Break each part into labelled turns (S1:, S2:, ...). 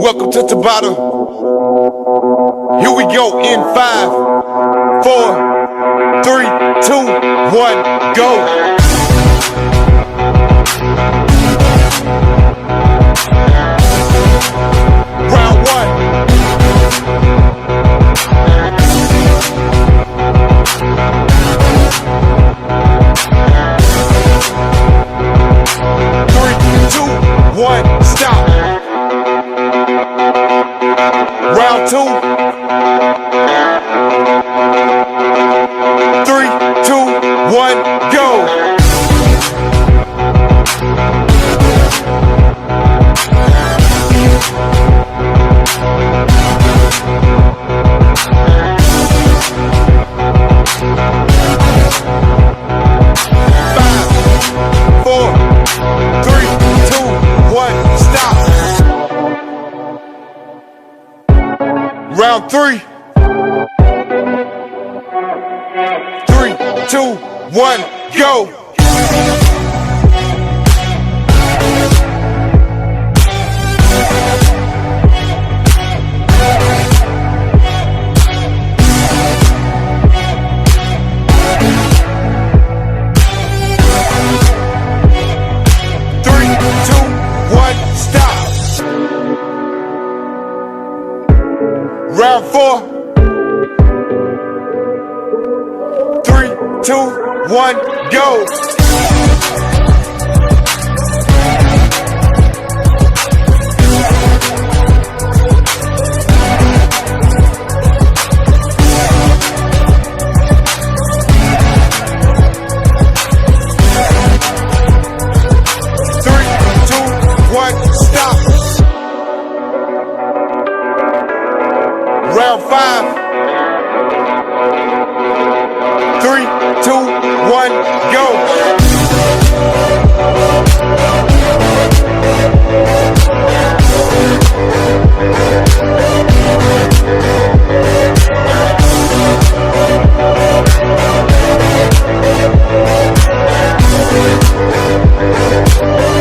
S1: Welcome to Tabata. Here we go in 5, 4, 3, 2, 1, go. Round 1. Stop. Round 2. 3, 2, 1, go. Round 3. 3, 2, 1, go. Round 4. 3, 2, 1, go. 3, 2, 1, stop. Round 5. 3, 2, 1, go.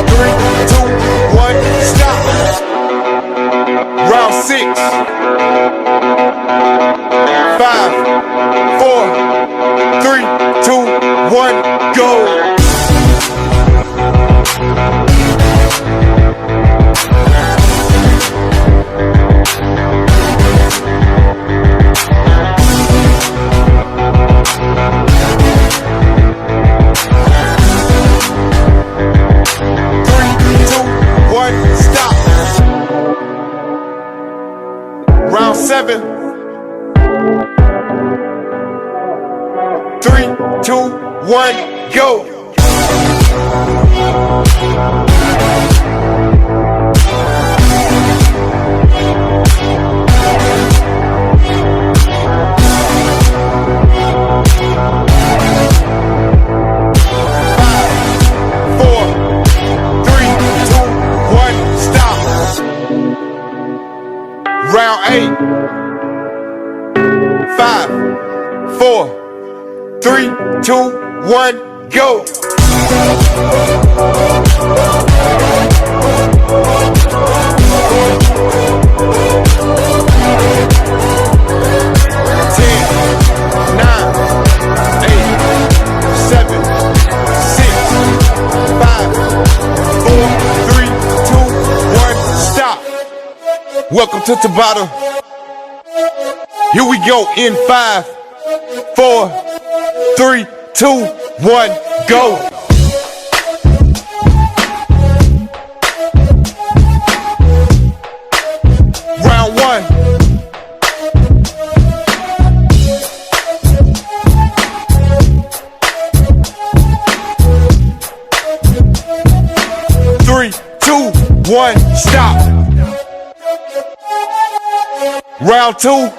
S1: 3, 2, 1, stop. Round 6. 5, 4, 3, 2, 1, go. Round 7. 3, 2, 1, go. Round 8. 5, 4, 3, 2, 1, go. 10, 9, 8, 7, 6, 5, 4, 3, 2, 1, stop. Welcome to Tabata. Here we go in 5, 4, 3, 2, 1, go. Round 1. 3, 2, 1, stop. Round 2.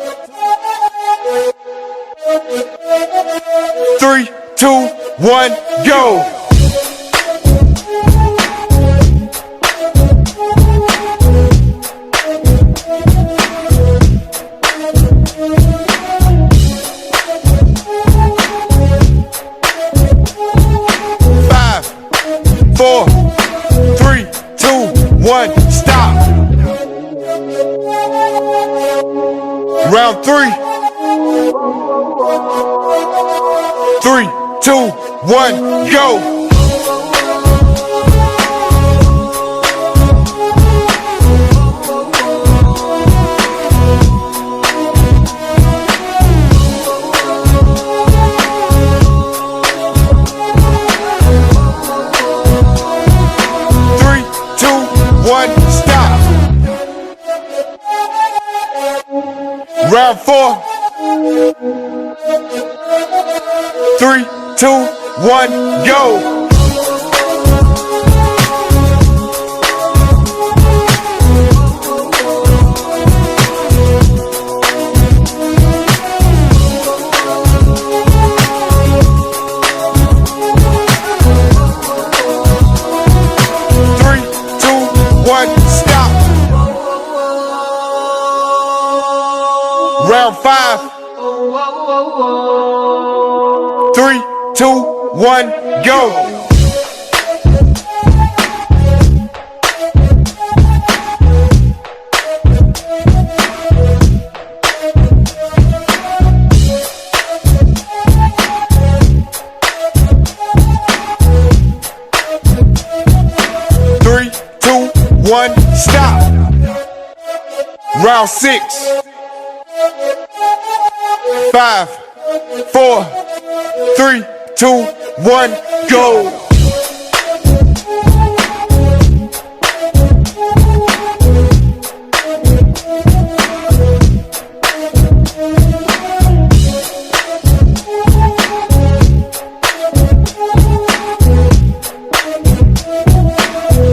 S1: 3, 2, 1, go. 4, 3, 2, 1, stop. Round 3. 3, 2, 1, go. 1, stop. Round 4. 3, 2, 1, go. 1, stop. Round 5. 3, 2, 1, go. 3, 2, 1, stop. Round 6. 5, 4, 3, 2, 1, go.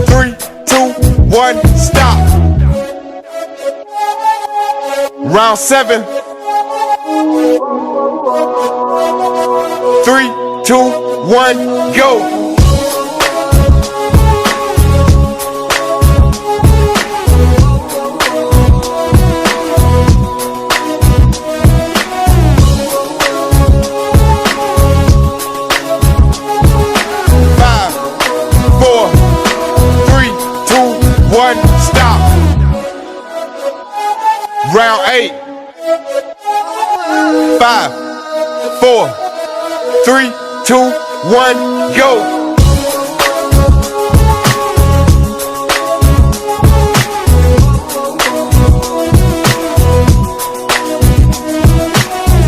S1: 3, 2, 1, stop. Round 7. 3, 2, 1, go. 5, 4, 3, 2, 1, stop. Round 8. 5, 4, 3, 2, 1, go.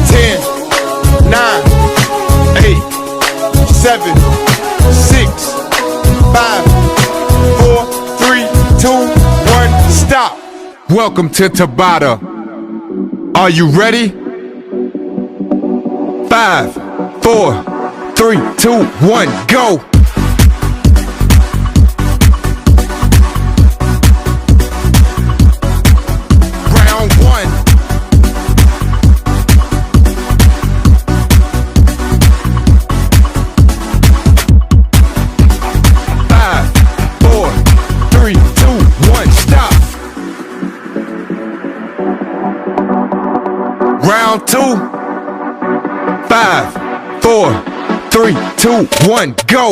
S1: 10, 9, 8, 7, 6, 5, 4, 3, 2, 1, stop. Welcome to Tabata. Are you ready? 5, 4, 3, 2, 1, go. Round 1. 5, 4, 3, 2, 1, stop. Round 2. 5, 4, 3, 2, 1, go.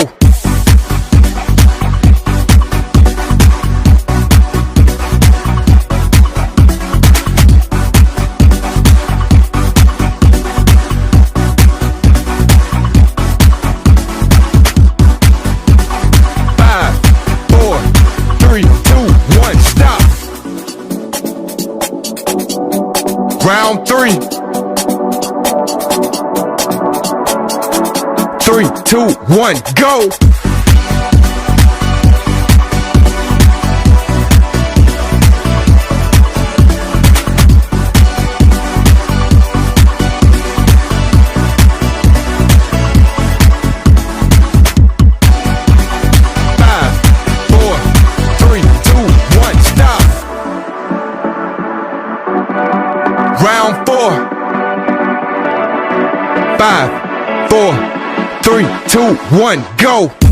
S1: 5, 4, 3, 2, 1, stop. Round 3. 3, 2, 1, go. 5, 4, 3, 2, 1, stop. Round 4. 5, 4, 3, 2, 1, go.